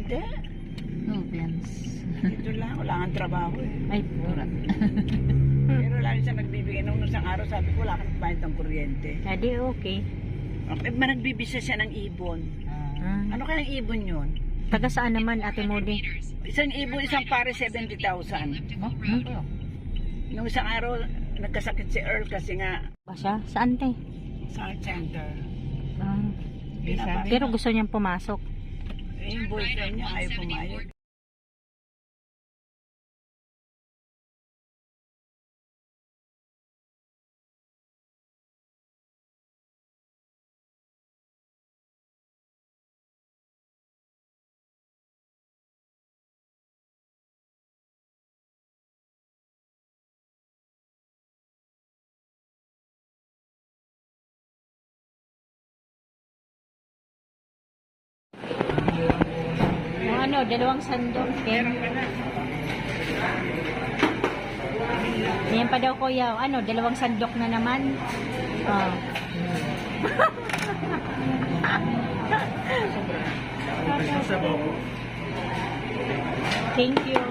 Hindi. No plans. Ito lang, wala kang trabaho eh. Ay, pura. Pero lagi siya nagbibigay nung isang araw, sabi ko wala kang bayad ng kuryente. Adi, okay. Nagbibisa siya ng ibon. Ano kayang ibon yun? Taga saan naman, Ate Modi? Isang ibon, isang pare 70,000. Nung isang araw, nagkasakit si Earl kasi nga Ba siya? Saan, te? sa center. Pero gusto niyang pumasok. Yung boyfriend niya ayaw pumayag. Yung ano, dalawang sandok. Meron ka na. Yan pa daw, kuya. Ano, dalawang sandok na naman. Thank you.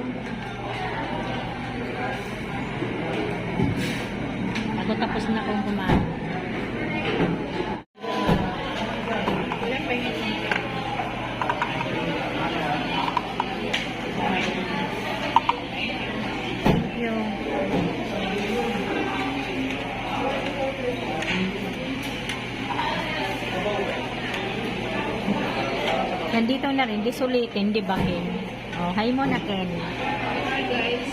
Ako tapos na akong kumain. Thank you. Nandito na rin, di sulitin, di ba, Ken? Oh, hi mo na, Ken. Hi guys.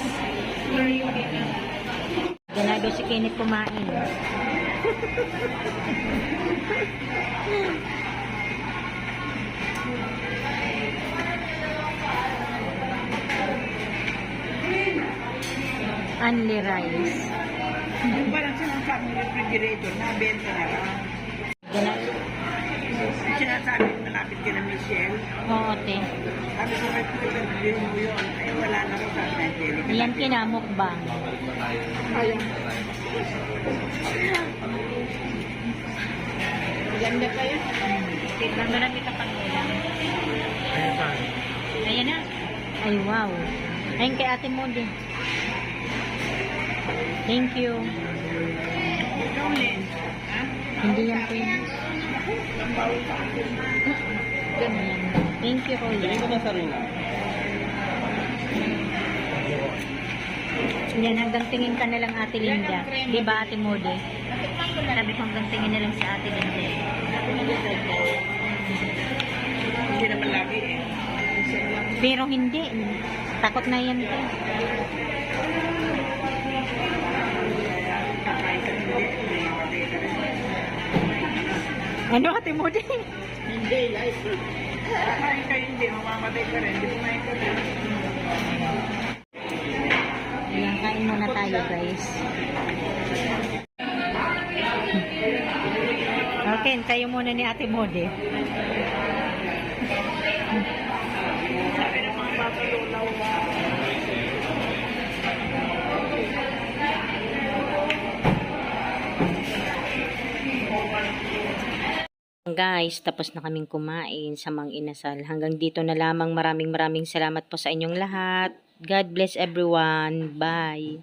Ganado si Kenneth kumain. Only rice. Yung parang sinasabi ng refrigerator na benta na lang. Ganado. Yung sinasabi malapit ka na Michelle. Oo, te. Sabi ko kay Peter, bilhin mo yun. Ay wala na ko sa Angelica. Yan kinamok ba? Ayun. Ganda pa yan. Tignan mo na kita pangulang. Ayan na. Ay, wow. Ayun kay Ate Modi. Thank you. Ikaw, Lynn. Ha? Hindi yan po yun. Ang bawal sa akin. Ayan. Thank you, kuya. Yan, hanggang tingin ka na lang, Ate Linda. Di ba, Ate Modi? Sabi ko hanggang tingin na lang si Ate Linda. Hindi naman lagi eh. Pero hindi. Takot na yan to. Kakain ka hindi. May patay ka rin. Ano, Ate Modi? Hindi, guys. Kakain ka hindi. Mamamatay ka rin. Hindi kumain ka rin. Ayan, kain muna tayo, guys. Okay, kayo muna ni Ate Modi. Sabi ng mga papalulaw. Guys, tapos na kaming kumain sa Mang Inasal. Hanggang dito na lamang. Maraming salamat po sa inyong lahat. God bless everyone. Bye.